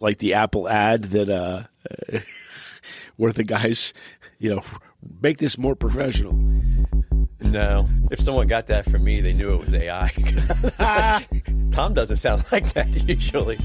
like the Apple ad that where the guys, make this more professional. No. If someone got that from me, they knew it was AI. Tom doesn't sound like that usually.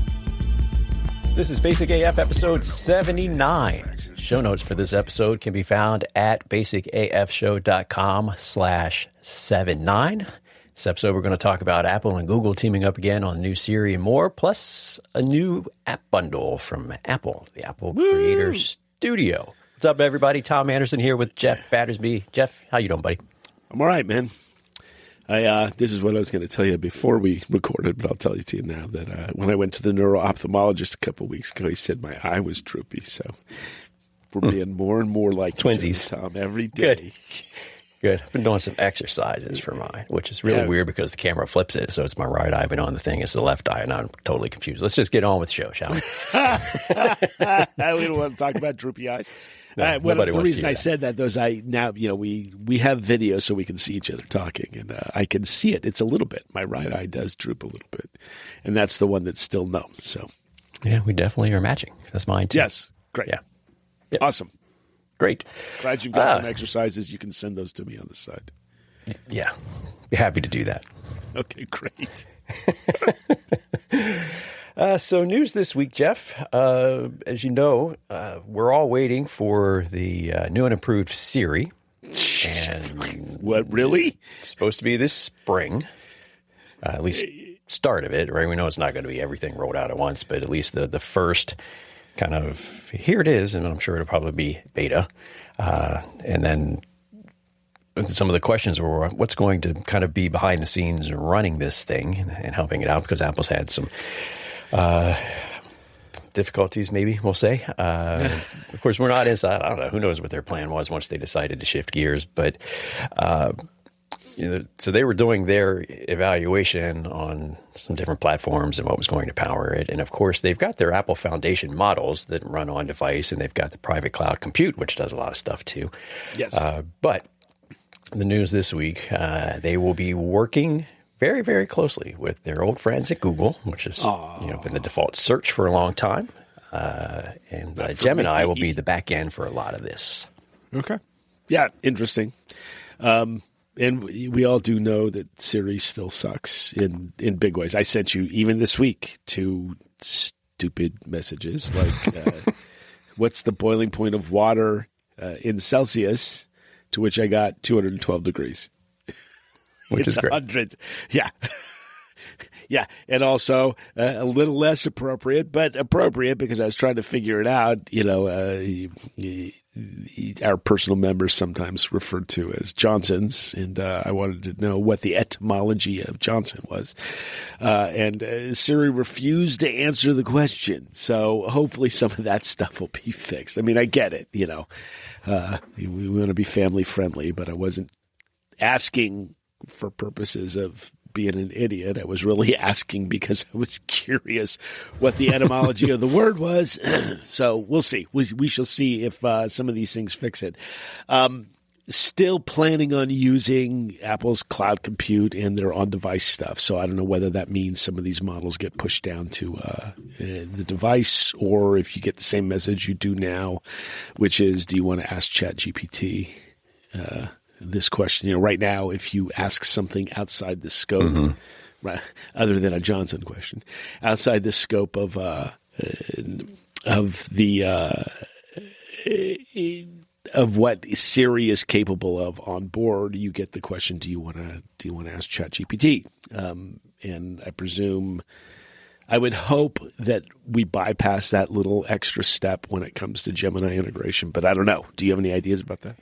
This is Basic AF episode 79. Show notes for this episode can be found at basicafshow.com/79. This episode, we're going to talk about Apple and Google teaming up again on the new Siri and more, plus a new app bundle from Apple, the Apple Creator Studio. What's up, everybody? Tom Anderson here with Jeff Battersby. Jeff, how you doing, buddy? I'm all right, man. This is what I was going to tell you before we recorded, but I'll tell you to you now that when I went to the neuro-ophthalmologist a couple of weeks ago, he said my eye was droopy. So we're being more and more like twinsies, Tom, every day. Good. I've been doing some exercises for mine, which is really weird because the camera flips it. So it's my right eye, I've been on the thing. It's the left eye, and I'm totally confused. Let's just get on with the show, shall we? We don't want to talk about droopy eyes. No, the reason I said that, though, is we have video so we can see each other talking, and I can see it. It's a little bit. My right eye does droop a little bit, and that's the one that's still numb. So, yeah, we definitely are matching. That's mine too. Yes, great. Yeah, awesome, great. Glad you've got some exercises. You can send those to me on the side. Yeah, be happy to do that. Okay, great. So news this week, Jeff. As you know, we're all waiting for the new and improved Siri. And what, really? It's supposed to be this spring, at least start of it, right? We know it's not going to be everything rolled out at once, but at least the first kind of, here it is, and I'm sure it'll probably be beta. And then some of the questions were what's going to kind of be behind the scenes running this thing and helping it out, because Apple's had some difficulties, maybe we'll say. Of course, we're not inside. I don't know. Who knows what their plan was once they decided to shift gears. But so they were doing their evaluation on some different platforms and what was going to power it. And of course, they've got their Apple Foundation models that run on device, and they've got the private cloud compute, which does a lot of stuff too. Yes. But the news this week, they will be working very, very closely with their old friends at Google, which has been the default search for a long time. And Gemini will be the back end for a lot of this. Okay. Yeah, interesting. And we all do know that Siri still sucks in big ways. I sent you, even this week, 2 stupid messages like, what's the boiling point of water in Celsius? To which I got 212 degrees. Which is great. 100. Yeah. Yeah. And also a little less appropriate, but appropriate because I was trying to figure it out. Our personal members sometimes referred to as Johnsons, and I wanted to know what the etymology of Johnson was. And Siri refused to answer the question. So hopefully some of that stuff will be fixed. I mean, I get it, we want to be family friendly, but I wasn't asking for purposes of being an idiot. I was really asking because I was curious what the etymology of the word was. So we'll see. We shall see if some of these things fix it. Still planning on using Apple's cloud compute and their on-device stuff. So I don't know whether that means some of these models get pushed down to the device, or if you get the same message you do now, which is, do you want to ask ChatGPT this question? Right now, if you ask something outside the scope, right, other than a Johnson question, outside the scope of what Siri is capable of on board, you get the question: do you want to ask ChatGPT? And I presume, I would hope that we bypass that little extra step when it comes to Gemini integration. But I don't know. Do you have any ideas about that?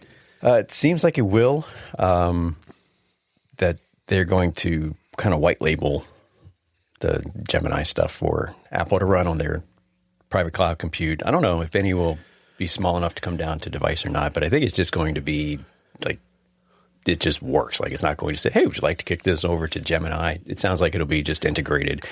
It seems like it will. That they're going to kind of white label the Gemini stuff for Apple to run on their private cloud compute. I don't know if any will be small enough to come down to device or not, but I think it's just going to be like, it just works. Like, it's not going to say, hey, would you like to kick this over to Gemini? It sounds like it'll be just integrated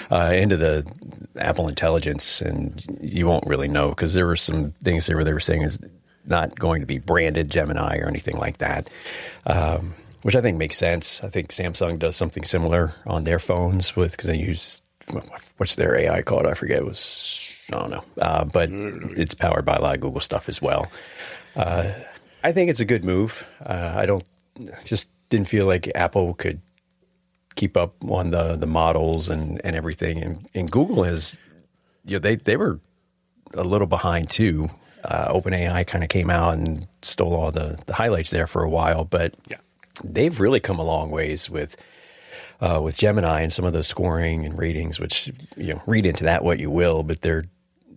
into the Apple Intelligence, and you won't really know, because there were some things there where they were saying is not going to be branded Gemini or anything like that, which I think makes sense. I think Samsung does something similar on their phones because they use, what's their AI called? I forget. It was I don't know. But it's powered by a lot of Google stuff as well. I think it's a good move. Just didn't feel like Apple could keep up on the models and everything. And Google has, they were a little behind too. OpenAI kind of came out and stole all the highlights there for a while, but they've really come a long ways with Gemini and some of the scoring and ratings, which, read into that what you will, but their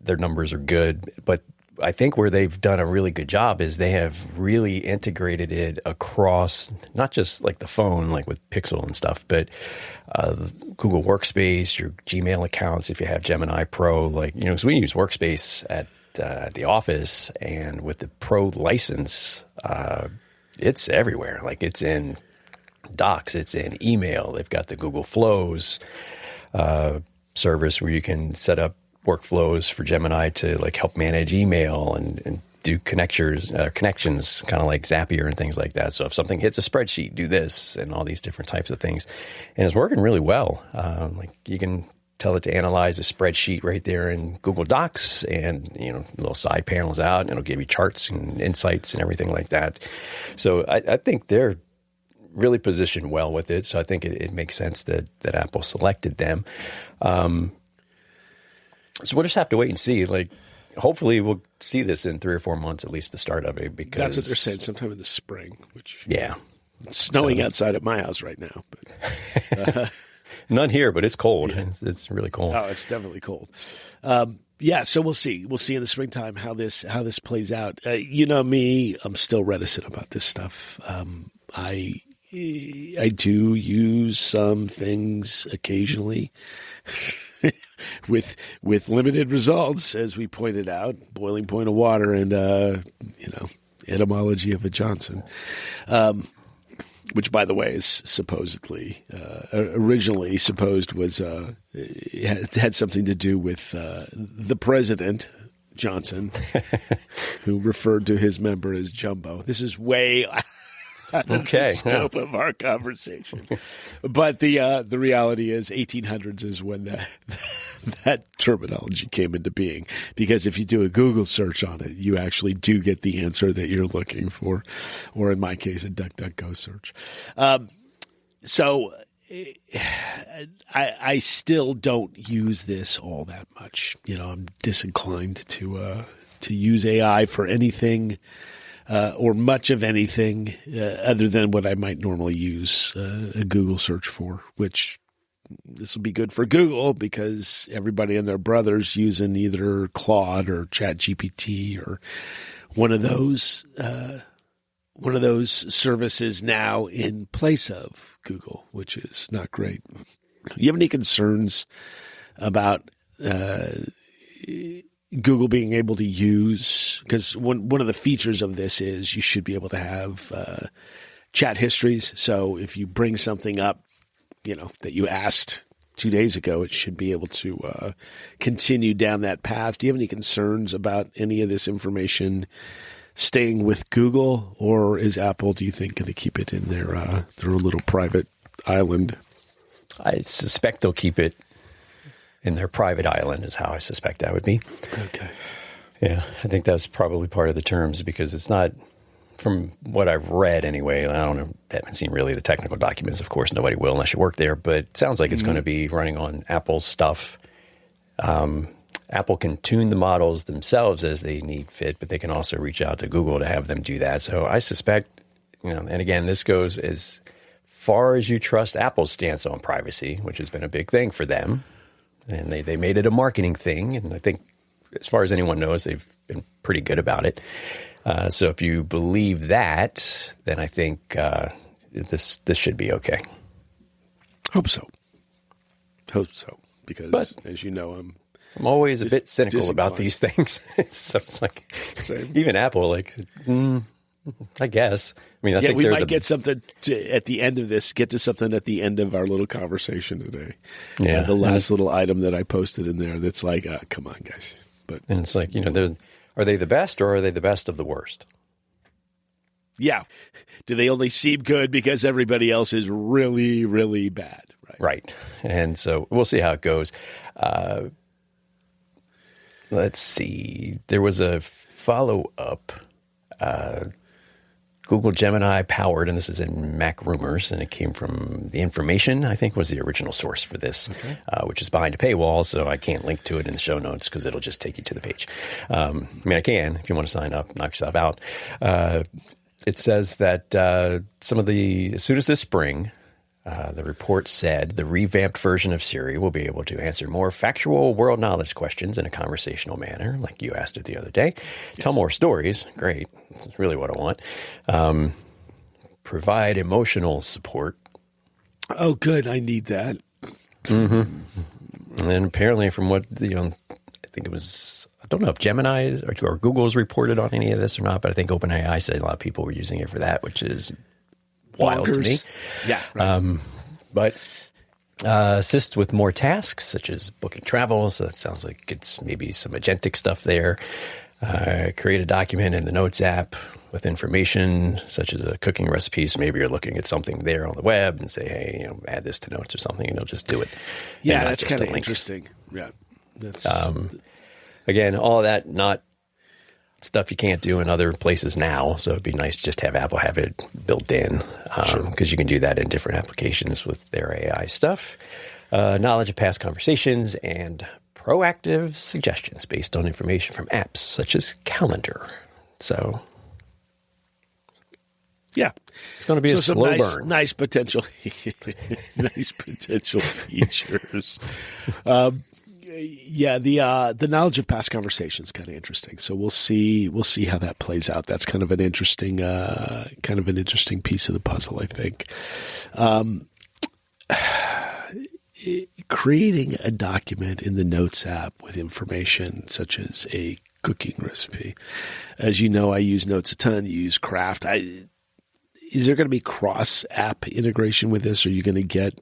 numbers are good. But I think where they've done a really good job is they have really integrated it across not just like the phone, like with Pixel and stuff, but Google Workspace, your Gmail accounts, if you have Gemini Pro, because we use Workspace at the office, and with the Pro license, it's everywhere. Like it's in Docs, it's in email. They've got the Google Flows service where you can set up workflows for Gemini to help manage email and do connections, kind of like Zapier and things like that. So if something hits a spreadsheet, do this and all these different types of things. And it's working really well. You can tell it to analyze a spreadsheet right there in Google Docs, and little side panels out, and it'll give you charts and insights and everything like that. So I think they're really positioned well with it. So I think it makes sense that Apple selected them. So we'll just have to wait and see. Hopefully we'll see this in 3 or 4 months, at least the start of it. Because that's what they're saying, sometime in the spring. Which it's snowing outside at my house right now. But, none here, but it's cold. Yeah. It's really cold. Oh, it's definitely cold. So we'll see. We'll see in the springtime how this plays out. Me, I'm still reticent about this stuff. I do use some things occasionally. with limited results, as we pointed out, boiling point of water and etymology of a Johnson, which, by the way, is supposedly originally supposed was had something to do with the president Johnson, who referred to his member as Jumbo. This is way okay. The scope of our conversation. But the reality is 1800s is when that terminology came into being. Because if you do a Google search on it, you actually do get the answer that you're looking for. Or in my case, a DuckDuckGo search. So I still don't use this all that much. I'm disinclined to use AI for anything or much of anything other than what I might normally use a Google search for, which this will be good for Google because everybody and their brother's using either Claude or ChatGPT or one of those services now in place of Google, which is not great. You have any concerns about Google being able to use, because one of the features of this is you should be able to have chat histories. So if you bring something up, that you asked 2 days ago, it should be able to continue down that path. Do you have any concerns about any of this information staying with Google, or is Apple, do you think, going to keep it in their little private island? I suspect they'll keep it in their private island is how I suspect that would be. Okay. Yeah, I think that's probably part of the terms because it's not, from what I've read anyway, I don't know, haven't seen really the technical documents. Of course, nobody will unless you work there, but it sounds like it's going to be running on Apple's stuff. Apple can tune the models themselves as they need fit, but they can also reach out to Google to have them do that. So I suspect, and again, this goes as far as you trust Apple's stance on privacy, which has been a big thing for them. And they made it a marketing thing. And I think as far as anyone knows, they've been pretty good about it. So if you believe that, then I think this should be okay. Hope so. Because, as you know, I'm always a bit cynical about these things. So it's like, even Apple, I guess. I mean, I think we might get something at the end of this, get to something at the end of our little conversation today. Yeah. The last little item that I posted in there that's like, come on, guys. And it's like, are they the best or are they the best of the worst? Yeah. Do they only seem good because everybody else is really, really bad? Right. And so we'll see how it goes. let's see. There was a follow-up. Google Gemini powered, and this is in Mac Rumors, and it came from The Information, I think was the original source for this, which is behind a paywall, so I can't link to it in the show notes because it'll just take you to the page. I mean, I can if you want to sign up, knock yourself out. It says that as soon as this spring, the report said the revamped version of Siri will be able to answer more factual world knowledge questions in a conversational manner, like you asked it the other day. Tell more stories. Great. That's really what I want. Provide emotional support. Oh, good. I need that. Mm-hmm. And then apparently from what, I think it was, I don't know if Gemini or Google's reported on any of this or not, but I think OpenAI said a lot of people were using it for that, which is wild to me. Yeah. Right. But assist with more tasks, such as booking travel. So that sounds like it's maybe some agentic stuff there. Create a document in the Notes app with information, such as a cooking recipe. So maybe you're looking at something there on the web and say, hey, add this to Notes or something, and it'll just do it. Yeah, that's kind of interesting. Yeah. That's again, all of that, not stuff you can't do in other places now. So it'd be nice to just have Apple have it built in because you can do that in different applications with their AI stuff. Knowledge of past conversations and proactive suggestions based on information from apps such as Calendar. So yeah, it's going to be a slow burn. Nice potential, nice potential features. Yeah, the knowledge of past conversations is kind of interesting. So we'll see how that plays out. That's kind of an interesting piece of the puzzle, I think. Creating a document in the Notes app with information such as a cooking recipe. As you know, I use Notes a ton. You use Craft. Is there going to be cross-app integration with this? Are you going to get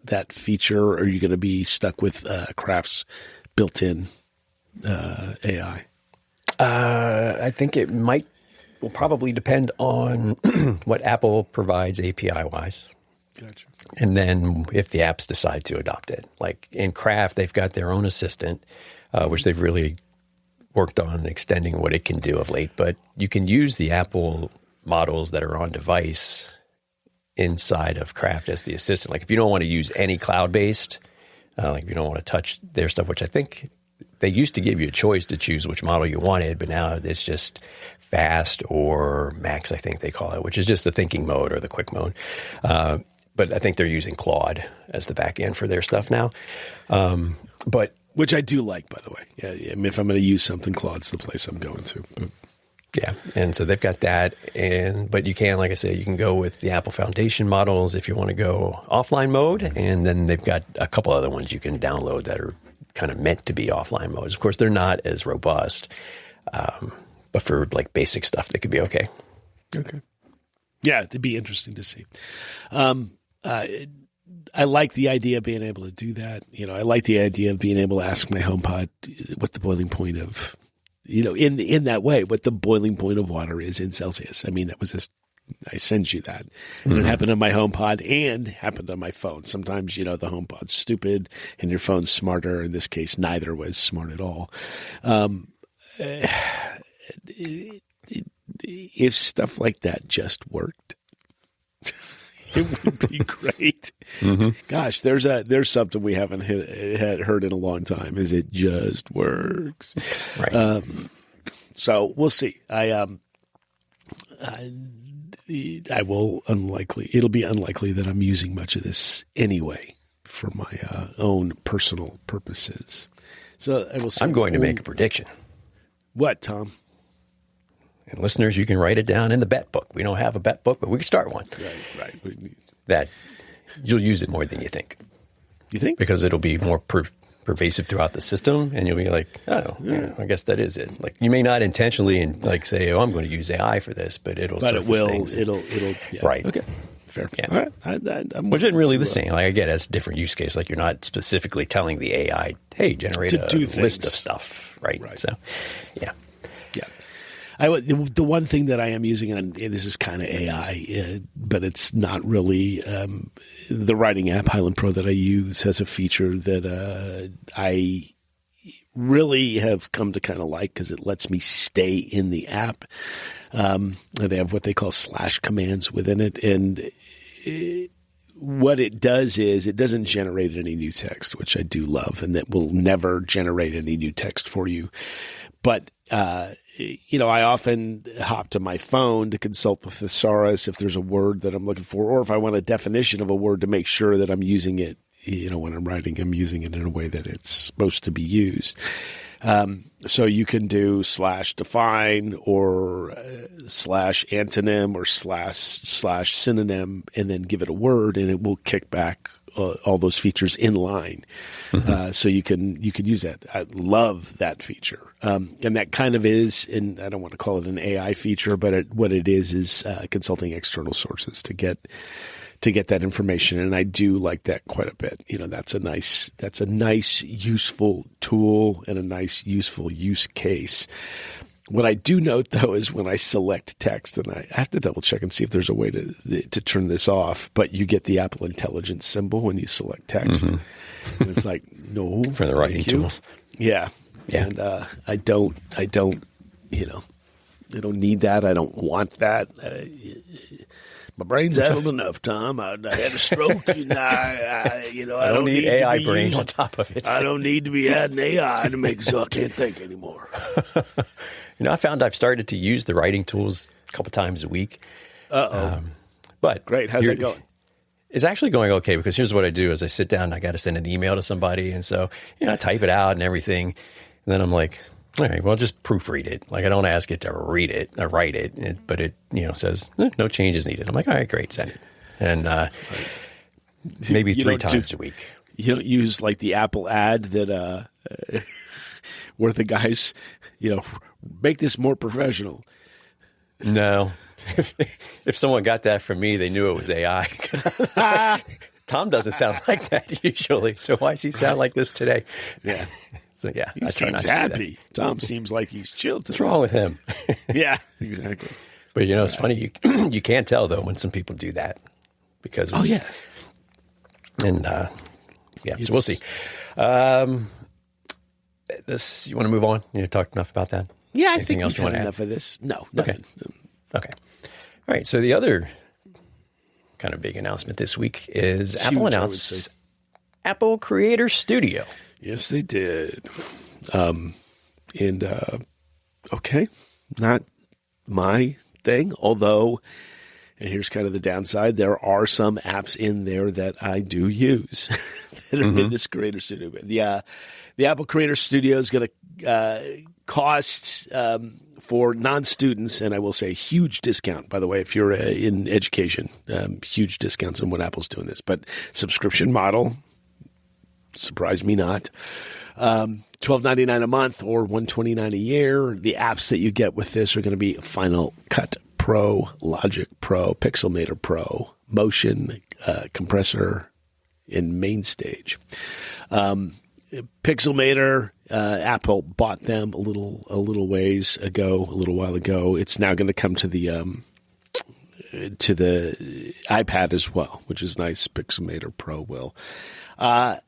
that feature, or are you going to be stuck with Craft's built-in AI? I think it will probably depend on what Apple provides API-wise. Gotcha. And then if the apps decide to adopt it. Like in Craft, they've got their own assistant, which they've really worked on extending what it can do of late. But you can use the Apple models that are on device inside of Craft as the assistant. Like if you don't want to use any cloud-based, like if you don't want to touch their stuff, which I think they used to give you a choice to choose which model you wanted, but now it's just fast or max, I think they call it, which is just the thinking mode or the quick mode. But I think they're using Claude as the back end for their stuff now. But which I do like, by the way. Yeah, I mean, if I'm going to use something, Claude's the place I'm going to. But. Yeah, and so they've got that, but you can, like I say, you can go with the Apple Foundation models if you want to go offline mode, and then they've got a couple other ones you can download that are kind of meant to be offline modes. Of course, they're not as robust, but for like basic stuff, they could be okay. Okay. Yeah, it'd be interesting to see. I like the idea of being able to do that. I like the idea of being able to ask my HomePod what the boiling point of, in that way, what the boiling point of water is in Celsius. I mean, that was just, I sent you that. And it happened on my HomePod and happened on my phone. Sometimes, the HomePod's stupid and your phone's smarter. In this case, neither was smart at all. If stuff like that just worked, it would be great. Mm-hmm. Gosh, there's something we haven't heard in a long time. Is it just works? Right. So we'll see. It'll be unlikely that I'm using much of this anyway for my own personal purposes. So I will see. I'm going to make a prediction. What, Tom? And listeners, you can write it down in the bet book. We don't have a bet book, but we can start one. Right. That you'll use it more than you think. You think? Because it'll be more pervasive throughout the system, and you'll be like, oh, yeah, I guess that is it. Like you may not intentionally say, oh, I'm going to use AI for this, but it'll surface things. It'll yeah. Right. Okay. Fair. Yeah. All right. Which isn't really the same. Like I get it's a different use case. Like you're not specifically telling the AI, hey, generate a list of stuff. Right. So, yeah. The one thing that I am using, and this is kind of AI, but it's not really the writing app, Highland Pro, that I use has a feature that I really have come to kind of like because it lets me stay in the app. They have what they call slash commands within it. And what it does is it doesn't generate any new text, which I do love, and that will never generate any new text for you. But, I often hop to my phone to consult the thesaurus if there's a word that I'm looking for, or if I want a definition of a word to make sure that I'm using it, when I'm writing, I'm using it in a way that it's supposed to be used. So you can do slash define or slash antonym or slash synonym and then give it a word, and it will kick back all those features in line. So you can use that. I love that feature. And that kind of is, and I don't want to call it an AI feature, but what it is consulting external sources to get that information. And I do like that quite a bit. That's a nice, useful tool and a nice, useful use case. What I do note, though, is when I select text, and I have to double check and see if there's a way to turn this off, but you get the Apple Intelligence symbol when you select text. Mm-hmm. And it's like, no. For the writing tools. Yeah. And I don't need that. I don't want that. My brain's addled enough, Tom. I had a stroke, and I don't need AI brain on top of it. I don't need to be adding AI to make so I can't think anymore. I found I've started to use the writing tools a couple times a week. But great. How's that going? It's actually going okay, because here's what I do: is I sit down, and I got to send an email to somebody, and so I type it out and everything, and then I'm like, all right, well, just proofread it. Like, I don't ask it to read it or write it, but it says no changes needed. I'm like, all right, great, send it, and maybe 3 times a week. You don't use like the Apple ad that where the guys, make this more professional. No. If someone got that from me, they knew it was AI. Tom doesn't sound like that usually, so why does he sound like this today? Yeah. So, yeah. He seems happy. Tom seems like he's chilled today. What's wrong with him? Yeah, exactly. But, it's funny. You can't tell, though, when some people do that. Because it's, And, so we'll see. You want to move on? You talked enough about that? Yeah, I think we've had enough of this. No, nothing. Okay. All right. So the other kind of big announcement this week is Apple announced Apple Creator Studio. Yes, they did. Okay, not my thing, although, and here's kind of the downside, there are some apps in there that I do use that are in this Creator Studio. The Apple Creator Studio is going to cost for non-students, and I will say huge discount, by the way, if you're in education, huge discounts on what Apple's doing this. But subscription model, surprise me not. $12.99 a month or $129 a year. The apps that you get with this are going to be Final Cut Pro, Logic Pro, Pixelmator Pro, Motion, Compressor, and MainStage. Pixelmator, Apple bought them a little while ago. It's now going to come to the iPad as well, which is nice. Pixelmator Pro will. As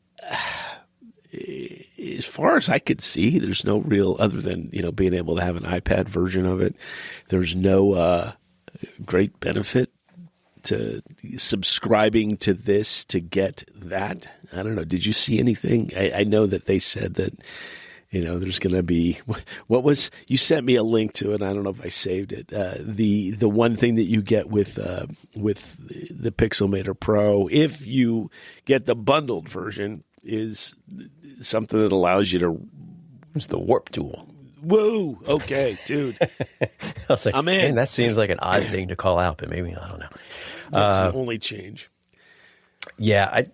far as I could see, there's no real, other than being able to have an iPad version of it. There's no great benefit to subscribing to this to get that. I don't know. Did you see anything? I know that they said that, there's going to be, you sent me a link to it. I don't know if I saved it. The one thing that you get with the Pixelmator Pro, if you get the bundled version, is something that allows you to. It's the warp tool. Whoa. Okay, dude. I was like, I'm in. Man, that seems like an odd thing to call out, but maybe, I don't know. That's the only change. Yeah,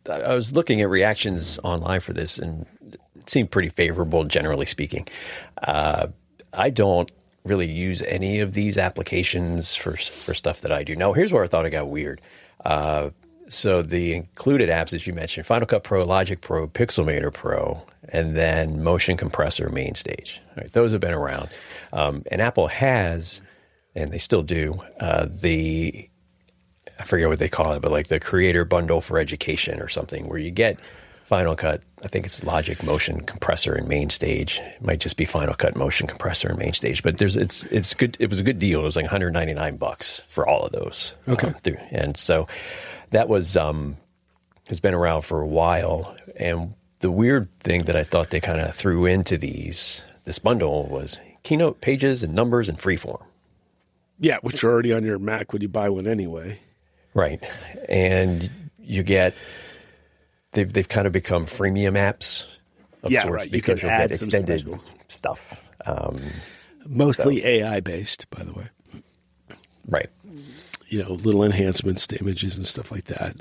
I was looking at reactions online for this, and it seemed pretty favorable, generally speaking. I don't really use any of these applications for stuff that I do. Now, here's where I thought it got weird. So the included apps that you mentioned, Final Cut Pro, Logic Pro, Pixelmator Pro, and then Motion Compressor, MainStage. Right, those have been around. And Apple has, and they still do, I forget what they call it, but like the Creator Bundle for Education or something, where you get Final Cut. I think it's Logic Motion Compressor and Main Stage. It might just be Final Cut Motion Compressor and Main Stage, but it's good. It was a good deal. It was like $199 for all of those. Okay, and so that was has been around for a while. And the weird thing that I thought they kind of threw into this bundle was Keynote pages and numbers and freeform. Yeah, which are already on your Mac when you buy one anyway. Right, and you get. They've kind of become freemium apps of sorts right. because you you'll add get extended stuff. Mostly AI based, by the way. Right. Little enhancements to images and stuff like that.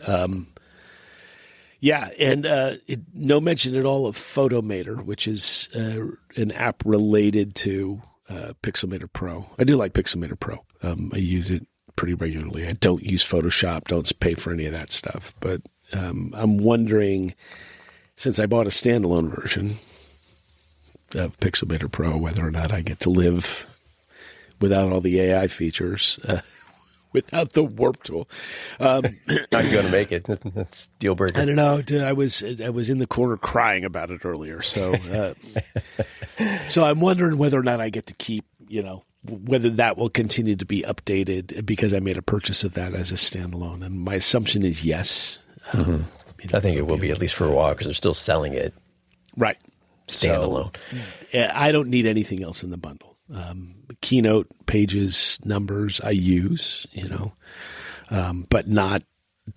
No mention at all of Photomator, which is an app related to Pixelmator Pro. I do like Pixelmator Pro. I use it pretty regularly. I don't use Photoshop, don't pay for any of that stuff, but I'm wondering, since I bought a standalone version of Pixelmator Pro, whether or not I get to live without all the AI features, without the warp tool. Not going to make it. That's deal breaker. I don't know. I was in the corner crying about it earlier. So, so I'm wondering whether or not I get to keep, whether that will continue to be updated because I made a purchase of that as a standalone. And my assumption is yes. I think it will be at least for a while because they're still selling it. Right. Standalone. So, I don't need anything else in the bundle. Keynote pages, numbers I use, but not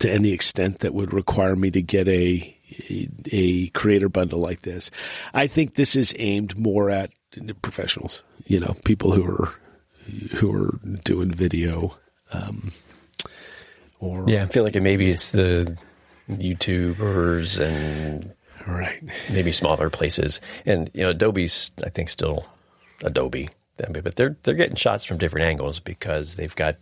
to any extent that would require me to get a creator bundle like this. I think this is aimed more at professionals, people who are doing video, or I feel like maybe it's the YouTubers and right, maybe smaller places. And Adobe's, I think, still Adobe, but they're getting shots from different angles because they've got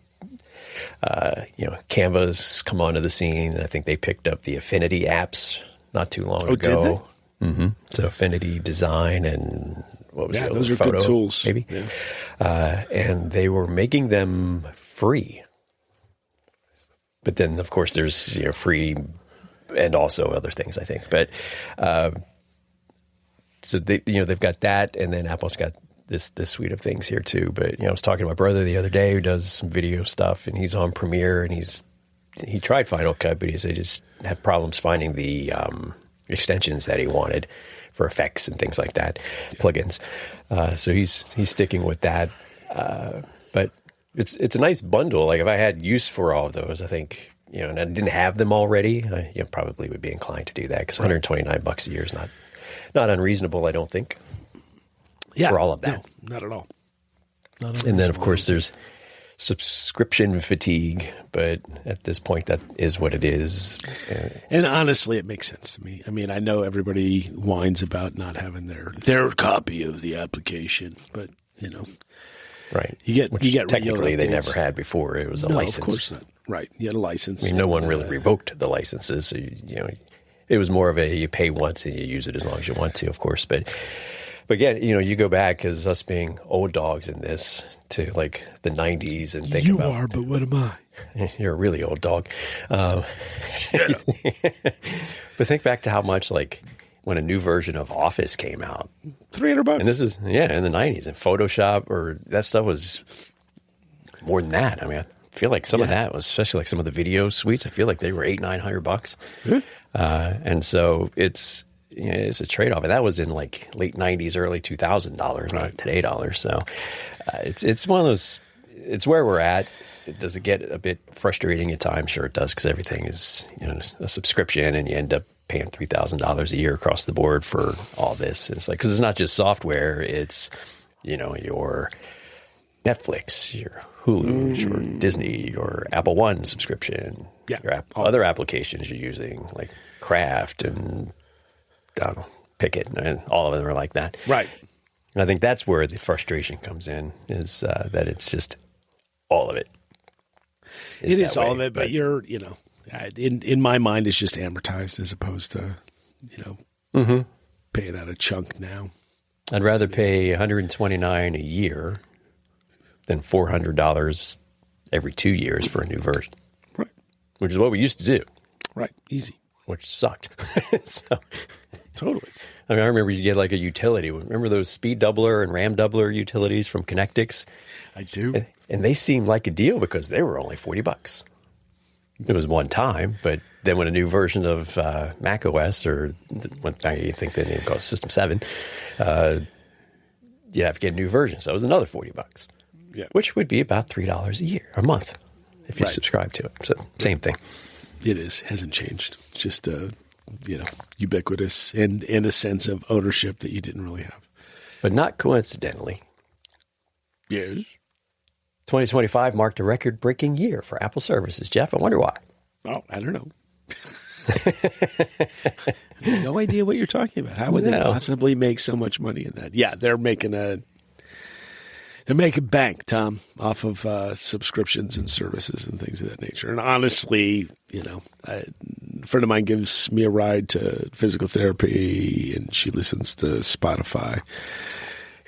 Canva's come onto the scene. I think they picked up the Affinity apps not too long ago. Did they? Mm-hmm. So Affinity Design and what was it? Those are Photo, good tools, maybe. Yeah. And they were making them free. But then, of course, there's free and also other things, I think. But so they've got that, and then Apple's got this suite of things here too. But I was talking to my brother the other day who does some video stuff, and he's on Premiere, and he tried Final Cut, but he said he just had problems finding the extensions that he wanted for effects and things like that, plugins. So he's sticking with that. But it's a nice bundle. Like if I had use for all of those, I think, and I didn't have them already, I probably would be inclined to do that because $129 a year is not unreasonable, I don't think. Yeah, for all of that. No, not at all. And then, of course, there's subscription fatigue, but at this point, that is what it is. And honestly, it makes sense to me. I mean, I know everybody whines about not having their copy of the application, but right, you get technically they never had before. It was a license. Of course not. Right, you had a license. I mean, no one really revoked the licenses, so it was more of you pay once and you use it as long as you want to, of course, but. But again, you go back as us being old dogs in this to like the 90s and think about... You are, but what am I? You're a really old dog. But think back to how much like when a new version of Office came out. $300. And this is, in the 90s. And Photoshop or that stuff was more than that. I mean, I feel like some of that was, especially like some of the video suites, I feel like they were $800-900. Mm-hmm. And so it's a trade-off. And that was in like late 90s, early $2000, not today dollars. So it's one of those, it's where we're at. Does it get a bit frustrating at times? Sure it does, because everything is a subscription and you end up paying $3,000 a year across the board for all this. And it's like, because it's not just software, it's, your Netflix, your Hulu, your Disney, your Apple One subscription, your other applications you're using, like Craft and Picket, and all of them are like that. Right. And I think that's where the frustration comes in, is that it's just all of it. It is all of it, but you're, in my mind, it's just amortized as opposed to, paying out a chunk now. I'd rather pay $129 a year than $400 every 2 years for a new version. Right. Which is what we used to do. Right. Easy. which sucked. So, Totally. I mean, I remember you get like a utility. Remember those speed doubler and RAM doubler utilities from Connectix? I do. And they seemed like a deal because they were only $40. It was one time, but then when a new version of macOS, or what I think they name called System 7, you'd have to get a new version. So it was another $40, which would be about $3 a month if you subscribe to it. So same thing. It is. Hasn't changed. Just, ubiquitous and a sense of ownership that you didn't really have. But not coincidentally. Yes. 2025 marked a record-breaking year for Apple services. Jeff, I wonder why. Oh, I don't know. I have no idea what you're talking about. How would they possibly make so much money in that? Yeah, they're making bank, Tom, off of subscriptions and services and things of that nature. And honestly, a friend of mine gives me a ride to physical therapy, and she listens to Spotify.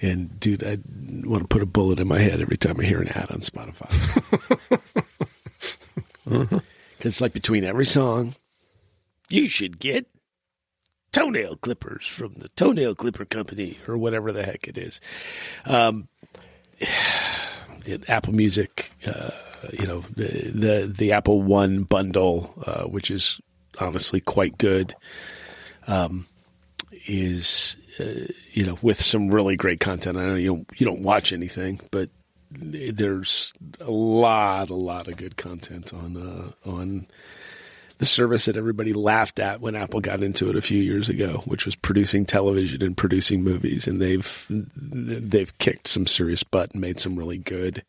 And, dude, I want to put a bullet in my head every time I hear an ad on Spotify. Because it's like between every song, you should get toenail clippers from the Toenail Clipper Company or whatever the heck it is. Apple Music, the Apple One bundle, which is honestly quite good, is with some really great content. I know you don't watch anything, but there's a lot of good content on the service that everybody laughed at when Apple got into it a few years ago, which was producing television and producing movies. And they've kicked some serious butt and made some really good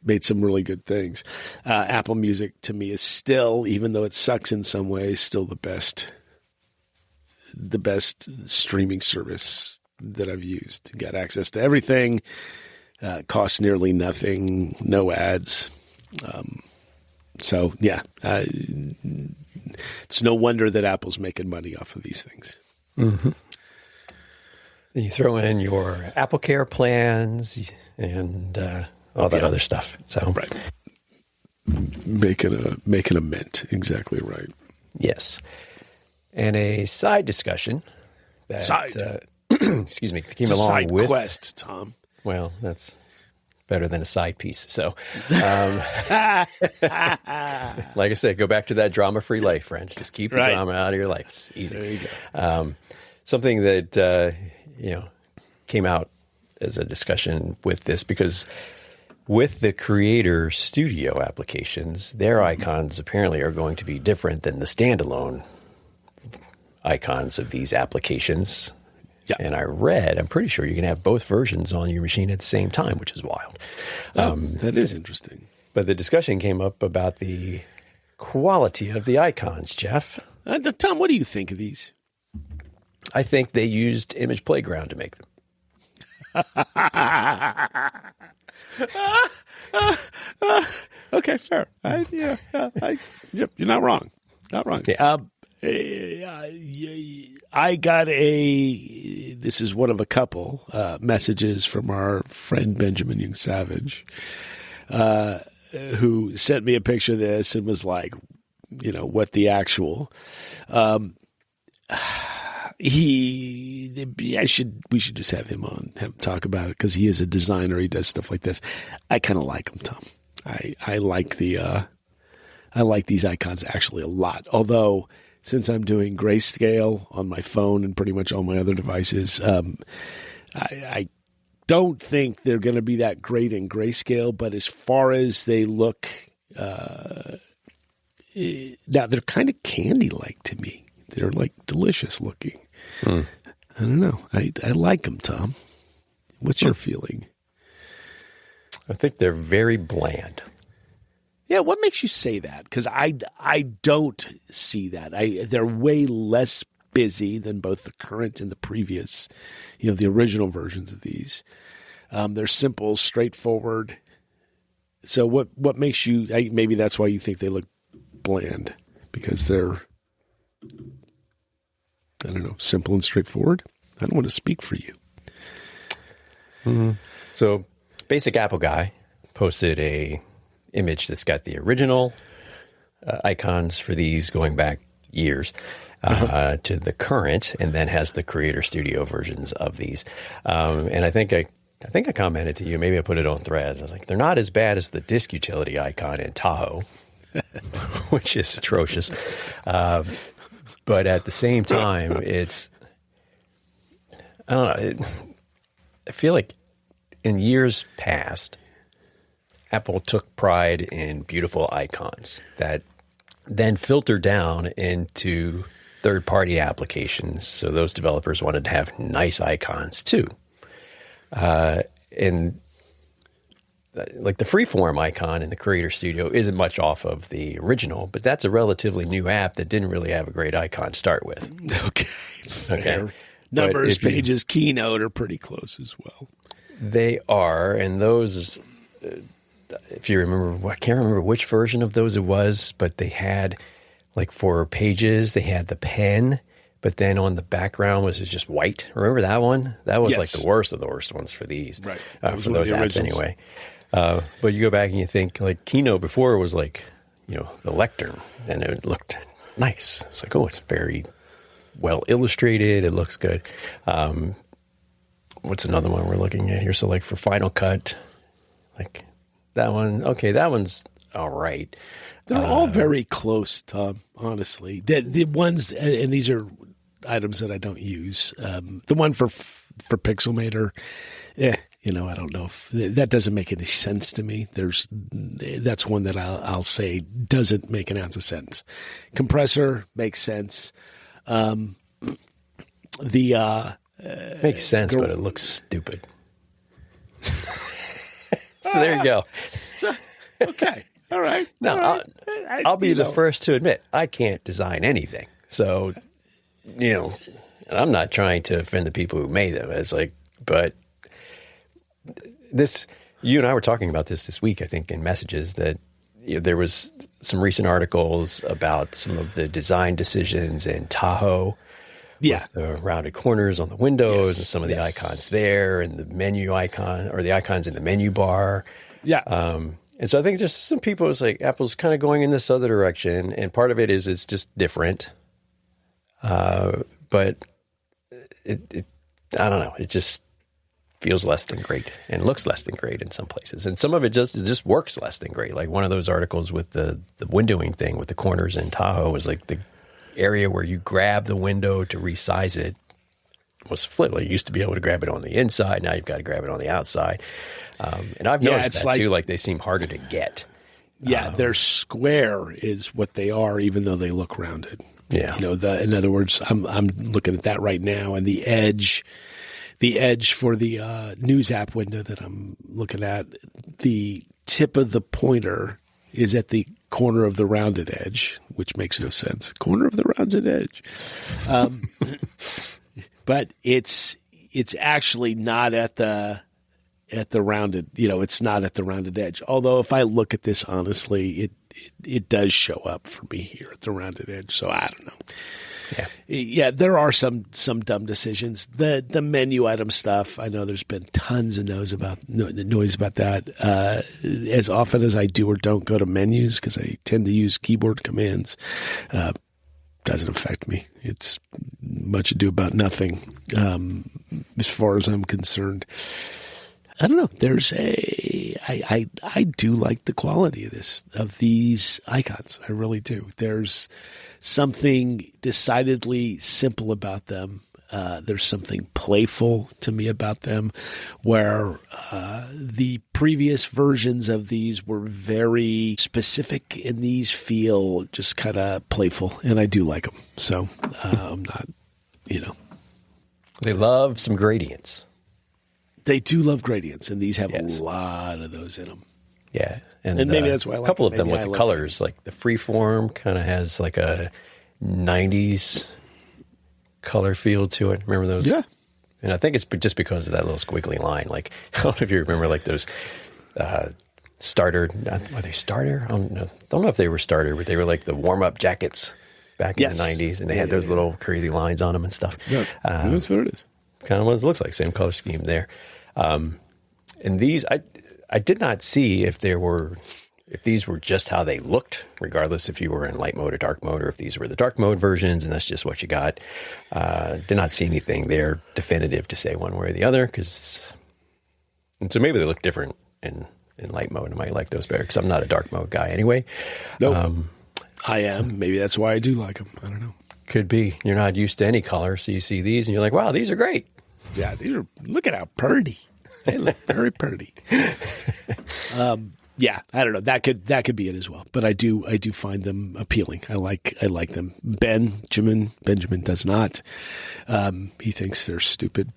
things. Apple Music to me is still, even though it sucks in some ways, still the best streaming service that I've used. Got access to everything, costs nearly nothing, no ads. So yeah, it's no wonder that Apple's making money off of these things. Mm-hmm. Then you throw in your Apple Care plans and all that other stuff. So right, making a mint. Exactly right. Yes. And a side discussion that excuse me, came along side with quest, Tom. Well, that's better than a side piece. So, like I said, go back to that drama-free life, friends. Just keep the drama out of your life. It's easy. There you go. Something that came out as a discussion with this, because with the Creator Studio applications, their icons apparently are going to be different than the standalone icons of these applications. Yeah. And I'm pretty sure you can have both versions on your machine at the same time, which is wild. That is interesting. But the discussion came up about the quality of the icons, Jeff. Tom, what do you think of these? I think they used Image Playground to make them. Okay, fair. You're not wrong. Not wrong. Yeah. I got this is one of a couple messages from our friend Benjamin Young Savage, who sent me a picture of this and was like, what the actual. We should just have him on, have him talk about it, because he is a designer. He does stuff like this. I kind of like him, Tom. I like I like these icons actually a lot. Although, since I'm doing grayscale on my phone and pretty much all my other devices, I don't think they're going to be that great in grayscale. But as far as they look, now they're kind of candy-like to me. They're like delicious looking. I don't know. I like them, Tom. What's your feeling? I think they're very bland. Yeah, what makes you say that? Because I don't see that. They're way less busy than both the current and the previous, the original versions of these. They're simple, straightforward. So what makes you? Maybe that's why you think they look bland, because they're, I don't know, simple and straightforward. I don't want to speak for you. Mm-hmm. So, Basic Apple Guy posted a image that's got the original icons for these going back years to the current, and then has the Creator Studio versions of these. And I think I commented to you, maybe I put it on Threads. I was like, they're not as bad as the disk utility icon in Tahoe, which is atrocious. But at the same time, I don't know. I feel like in years past, Apple took pride in beautiful icons that then filtered down into third-party applications. So those developers wanted to have nice icons too. And like the freeform icon in the Creator Studio isn't much off of the original, but that's a relatively new app that didn't really have a great icon to start with. Okay. Numbers, pages, Keynote are pretty close as well. They are, and those, if you remember, I can't remember which version of those it was, but they had, like for pages, they had the pen, but then on the background was just white. Remember that one? That was like the worst of the worst ones for these, right? For those apps anyway. But you go back and you think like Keynote before was like, the lectern, and it looked nice. It's like, oh, it's very well illustrated. It looks good. What's another one we're looking at here? So like for Final Cut, like that one. Okay, that one's all right. They're all very close, Tom, honestly. The ones, and these are items that I don't use. The one for Pixelmator, I don't know if that doesn't make any sense to me. That's one that I'll say doesn't make an ounce of sense. Compressor makes sense. Makes sense, but it looks stupid. So there you go. Okay. All right. No, I'll be the first to admit I can't design anything. So, and I'm not trying to offend the people who made them. It's like, but this, you and I were talking about this week, I think, in messages that there was some recent articles about some of the design decisions in Tahoe. Yeah. With the rounded corners on the windows and some of the icons there and the menu icon or the icons in the menu bar. Yeah. And so I think just some people, it's like Apple's kind of going in this other direction. And part of it is it's just different. But I don't know. It just feels less than great and looks less than great in some places. And some of it just works less than great. Like one of those articles with the windowing thing with the corners in Tahoe was like the area where you grab the window to resize it was flipped. Like you used to be able to grab it on the inside. Now you've got to grab it on the outside. And I've noticed that too. Like they seem harder to get. Yeah, their square is what they are, even though they look rounded. Yeah. In other words, I'm looking at that right now, and the edge for the news app window that I'm looking at, the tip of the pointer is at the corner of the rounded edge, which makes no sense. Corner of the rounded edge. But it's actually not at the rounded, it's not at the rounded edge. Although if I look at this honestly, it does show up for me here at the rounded edge. So I don't know. Yeah, there are some dumb decisions. The menu item stuff, I know there's been tons of noise about that. As often as I do or don't go to menus, because I tend to use keyboard commands, doesn't affect me. It's much ado about nothing as far as I'm concerned. I don't know. I do like the quality of these icons. I really do. There's something decidedly simple about them. There's something playful to me about them, where the previous versions of these were very specific, and these feel just kind of playful, and I do like them. So I'm not, They love some gradients. They do love gradients, and these have a lot of those in them. Yeah. And maybe that's why I like a couple them. of them with the colors, like the Freeform kind of has like a 90s color feel to it. Remember those? Yeah. And I think it's just because of that little squiggly line. Like, I don't know if you remember like those starter, were they starter? I don't know if they were starter, but they were like the warm-up jackets back in the 90s, and they had those little crazy lines on them and stuff. Yeah, that's what it is. Kind of what it looks like, same color scheme there. And these, I did not see if there were if these were just how they looked, regardless if you were in light mode or dark mode, or if these were the dark mode versions and that's just what you got, did not see anything there definitive to say one way or the other. And so maybe they look different in light mode. I might like those better because I'm not a dark mode guy anyway. Nope. I am. So maybe that's why I do like them. I don't know. Could be. You're not used to any color, so you see these and you're like, wow, these are great. Yeah, look at how pretty. They look very pretty. Yeah, I don't know. That could be it as well. But I do find them appealing. I like them. Benjamin does not. He thinks they're stupid.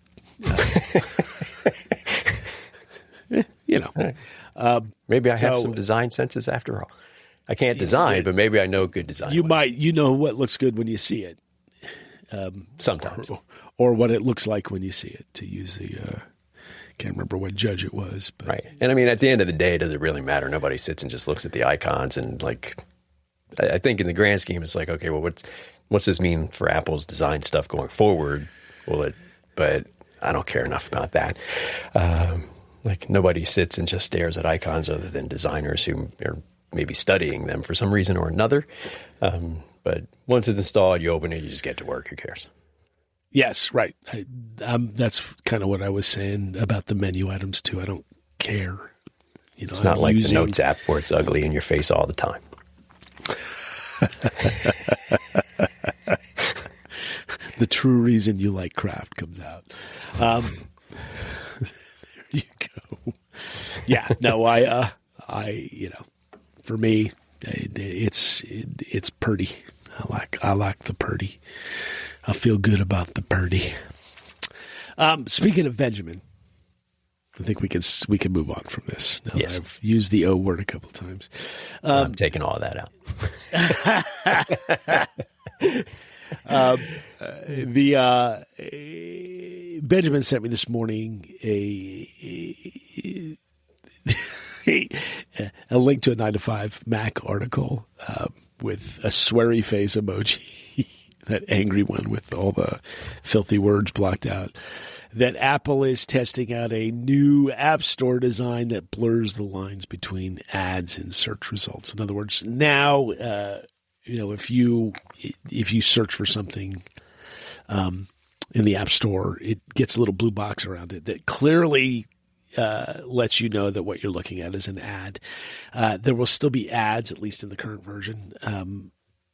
Maybe I have some design senses after all. I can't design, but maybe I know good design. You might. You know what looks good when you see it. Sometimes, or what it looks like when you see it. To use the. Can't remember what judge it was. But. Right. And I mean, at the end of the day, does it really matter? Nobody sits and just looks at the icons and I think in the grand scheme, it's like, okay, well, what's this mean for Apple's design stuff going forward? But I don't care enough about that. Nobody sits and just stares at icons other than designers who are maybe studying them for some reason or another. But once it's installed, you open it, you just get to work. Who cares? Yes, right. That's kind of what I was saying about the menu items too. I don't care. It's not like the Notes app where it's ugly in your face all the time. The true reason you like craft comes out. There you go. Yeah. No, for me, it's pretty. I like the pretty. I feel good about the birdie. Speaking of Benjamin, I think we can move on from this. Now yes. That I've used the O word a couple of times. I'm taking all of that out. Benjamin sent me this morning a link to a 9 to 5 Mac article with a sweary face emoji. That angry one with all the filthy words blocked out, that Apple is testing out a new App Store design that blurs the lines between ads and search results. In other words, now, if you search for something in the App Store, it gets a little blue box around it that clearly lets you know that what you're looking at is an ad. There will still be ads, at least in the current version.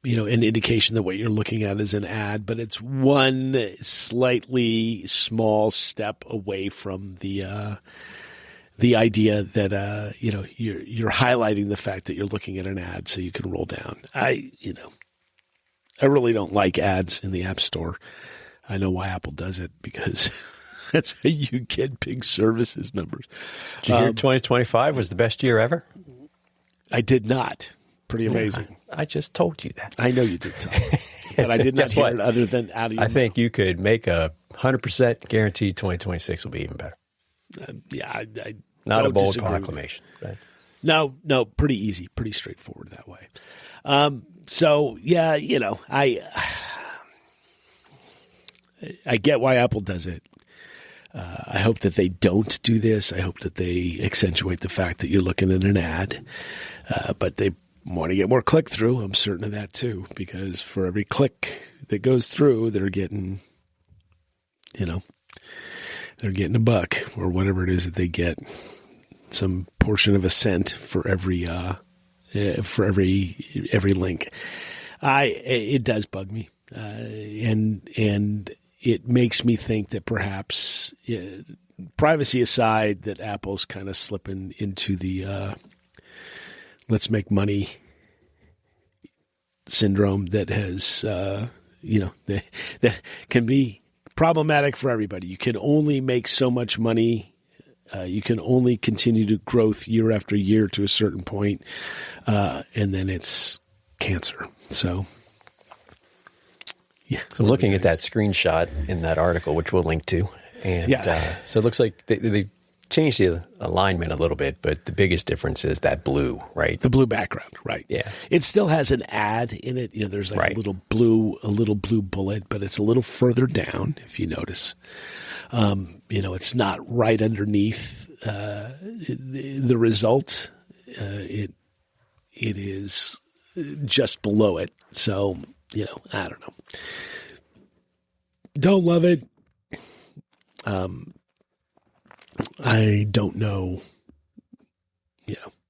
An indication that what you're looking at is an ad, but it's one slightly small step away from the idea that you're highlighting the fact that you're looking at an ad so you can roll down. I really don't like ads in the App Store. I know why Apple does it, because that's how you get big services numbers. Did you hear 2025 was the best year ever? I did not. Pretty amazing. I just told you that. I know you did tell me, but I did not hear it other than out of your mouth. Think you could make a 100% guaranteed 2026 will be even better. I not a bold proclamation. Right? No, pretty easy, pretty straightforward that way. I get why Apple does it. I hope that they don't do this. I hope that they accentuate the fact that you're looking at an ad, but they want to get more click-through. I'm certain of that too, because for every click that goes through, they're getting, they're getting a buck or whatever it is that they get, some portion of a cent for every link. It does bug me, and it makes me think that perhaps, privacy aside, that Apple's kind of slipping into the let's make money syndrome that has, that can be problematic for everybody. You can only make so much money. You can only continue to growth year after year to a certain point, and then it's cancer. So, yeah. So I'm looking at that screenshot in that article, which we'll link to. And so it looks like they changed the alignment a little bit, but the biggest difference is that blue, right? The blue background, right? Yeah. It still has an ad in it. There's like a little blue bullet, but it's a little further down, if you notice. It's not right underneath the result. it is just below it. So, I don't know. Don't love it. I don't know.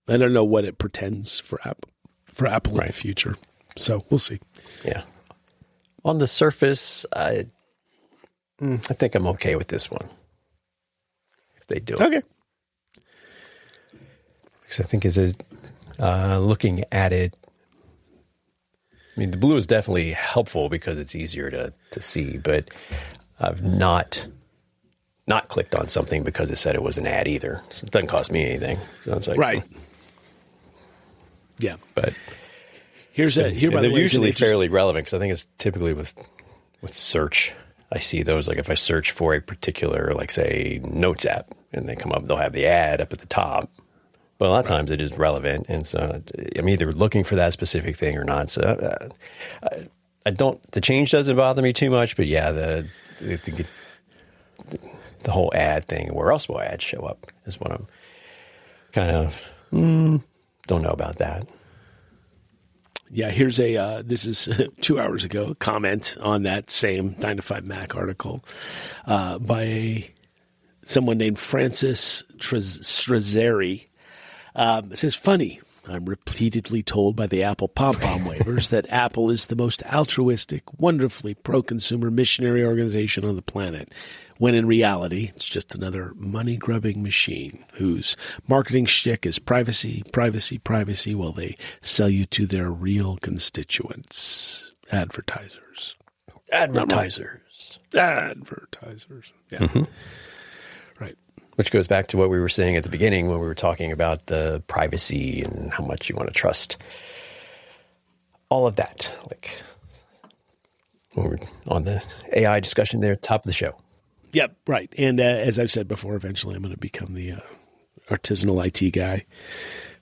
I don't know what it pretends for Apple in the future. So we'll see. Yeah. On the surface, I think I'm okay with this one. If they do it. Okay. Because I think looking at it, I mean, the blue is definitely helpful because it's easier to see, but I've not clicked on something because it said it was an ad either. So it doesn't cost me anything. So it's like, right. Yeah. But they're usually fairly relevant because I think it's typically with search. I see those, like if I search for a particular, like say Notes app and they come up, they'll have the ad up at the top. But a lot of times it is relevant. And so I'm either looking for that specific thing or not. So the change doesn't bother me too much, but yeah, the whole ad thing, where else will ads show up, is what I'm kind of don't know about that. Yeah, here's this is 2 hours ago, a comment on that same 9 to 5 Mac article by someone named Francis Strazzeri. It says, funny. I'm repeatedly told by the Apple pom-pom wavers that Apple is the most altruistic, wonderfully pro-consumer missionary organization on the planet, when in reality, it's just another money-grubbing machine whose marketing shtick is privacy, privacy, privacy, while they sell you to their real constituents, advertisers. Advertisers. Yeah. Mm-hmm. Right. Which goes back to what we were saying at the beginning when we were talking about the privacy and how much you want to trust. All of that, like when we were on the AI discussion there, top of the show. Yep, right. And as I've said before, eventually I'm going to become the artisanal IT guy,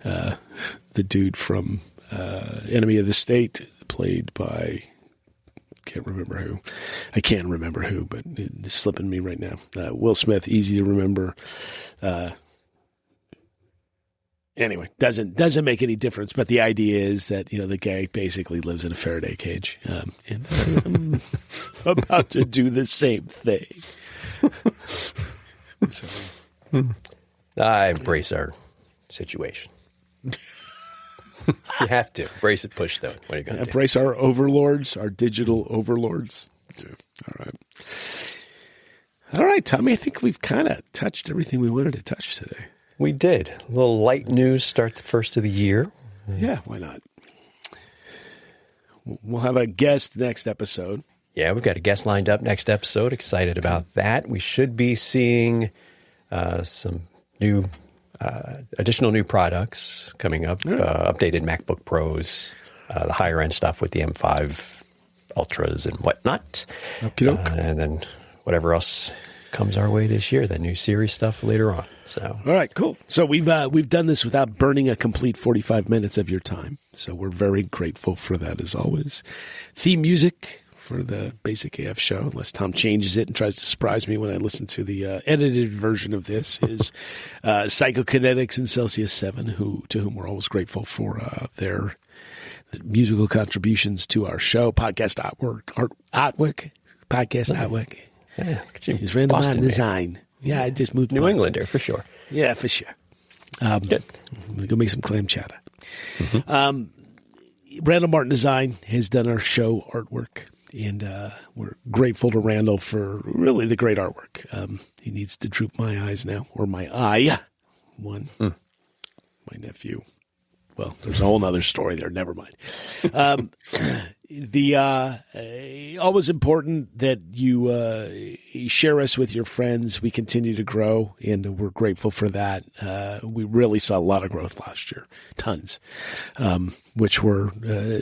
the dude from Enemy of the State, played by... I can't remember who, but it's slipping me right now. Will Smith, easy to remember. Anyway, doesn't make any difference. But the idea is that the guy basically lives in a Faraday cage, and I'm about to do the same thing. I embrace our situation. You have to embrace it, push though. What are you going to do? Embrace our overlords, our digital overlords. Yeah. All right, Tommy. I think we've kind of touched everything we wanted to touch today. We did. A little light news. Start the first of the year. Yeah, why not? We'll have a guest next episode. Yeah, we've got a guest lined up next episode. Excited about that. We should be seeing some new. Additional new products coming up, updated MacBook Pros, the higher end stuff with the M5 Ultras and whatnot. And then whatever else comes our way this year, the new Siri stuff later on. So, all right, cool. So we've done this without burning a complete 45 minutes of your time. So we're very grateful for that as always. Theme music for the Basic AF show, unless Tom changes it and tries to surprise me when I listen to the edited version of this, is Psychokinetics and Celsius 7, to whom we're always grateful for their musical contributions to our show. Podcast artwork. Yeah, He's Random Art Design. Yeah, I just moved to New Englander, for sure. Yeah, for sure. Good. Go make some clam chowder. Mm-hmm. Randall Martin Design has done our show artwork, and we're grateful to Randall for really the great artwork. He needs to droop my eyes now, or my eye. My nephew. Well, there's a whole other story there. Never mind. Always important that you share us with your friends. We continue to grow, and we're grateful for that. We really saw a lot of growth last year, tons, which we're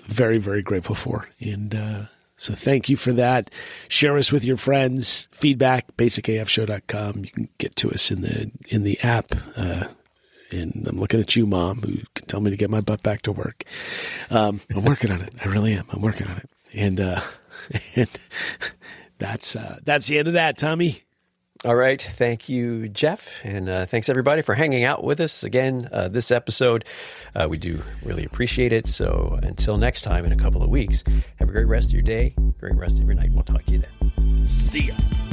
very, very grateful for. And so thank you for that. Share us with your friends. Feedback, basicafshow.com. You can get to us in the app. And I'm looking at you, Mom, who can tell me to get my butt back to work. I'm working on it. I really am. I'm working on it. And that's the end of that, Tommy. All right. Thank you, Jeff. And thanks, everybody, for hanging out with us again this episode. We do really appreciate it. So until next time in a couple of weeks, have a great rest of your day, great rest of your night. We'll talk to you then. See ya.